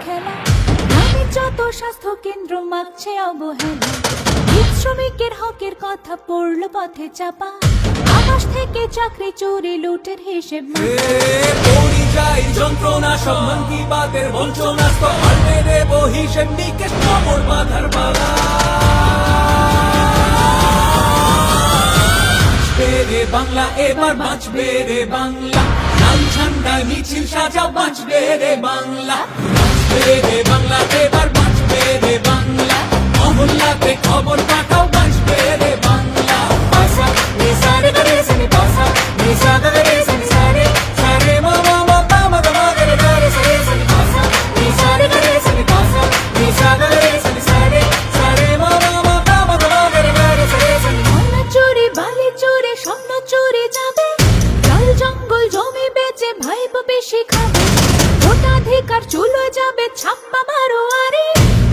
খেলা, গ্রামে যত স্বাস্থ্য কেন্দ্র মাগছে অবহেলা। গীত শ্রমিকের হকের কথা পড়ল পথে চাপা, আকাশ থেকে চাকরি চুরি লুটের হিসেব পরিযায়ী যন্ত্রণা সব মন কি বাতের বঞ্চনা, পাল্টে দেব হিসেব নিকেশ কবর বাঁধার পালা। রে বাংলা এবার বাঁচবে রে বাংলা, লাল ঝান্ডায় মিছিল সাজাও বাঁচবে রে বাংলা। বাঁচবে রে বাংলা এবার বাঁচবে রে বাংলা, মহল্লাতে খবর পাঠাও বাঁচবে রে বাংলা। পাসা নিসারে করে সনি পাসা নিসারে করে সনি সারে সারে মামা মামা মামা করে করে সারে সনি পাসা নিসারে করে সনি পাসা নিসারে করে সনি সারে সারে মামা মামা মামা করে করে সারে সনি। ময়লা চুরি বালি চুরি স্বপ্ন চুরি যাবে, জল জঙ্গল জমি বেচে ভাইবো বেশি খাবে। ভোটাধিকার চুলো যাবে ছাপ্পা মারো আরে,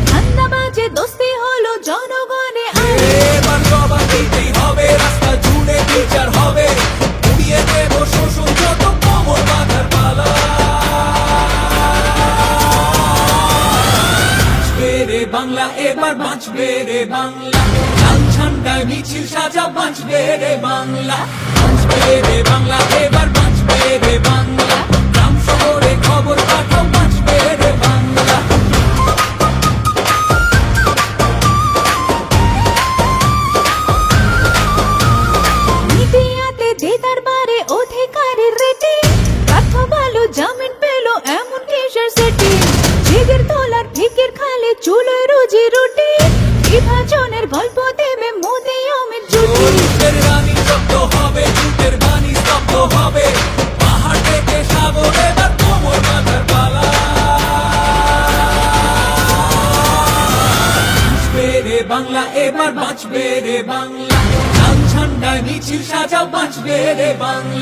ঠান্ডা বাজে দোস্তি হলো জনগণে আরে। এবার জবাব দিতেই হবে, রাস্তা জুড়ে বিচার হবে, উড়িয়ে দেব শোষণ যত কবর বাঁধার পালা। বাঁচবে রে বাংলা এবার বাঁচবে রে বাংলা, লাল ঝান্ডায় মিছিল সাজা বাঁচবে রে বাংলা। বাঁচবে রে বাংলা এবার বাঁচবে রে বাংলা, গ্রাম শহরে খবর পাঠাও বাঁচবে রে বাংলা। মিডিয়াতে দিদার বারে অধিকারের রেটে, কাঠ ভালো জামিন পেল এমন কিসের সেটি। জিগের তোলার ফিকির খালে চুলোয় রুজি রুটি, বিভাজনের গল্প দেবে মোদি অমিত জুটি। জুটের রানী শব্দ হবে, জুটের বাণী স্তব্ধ হবে, পাহাড় থেকে সাগর এবার কোমর বাঁধার পালা। বাঁচবে রে বাংলা এবার বাঁচবে রে বাংলা, লাল ঝান্ডায় মিছিল সাজাও বাঁচবে রে বাংলা।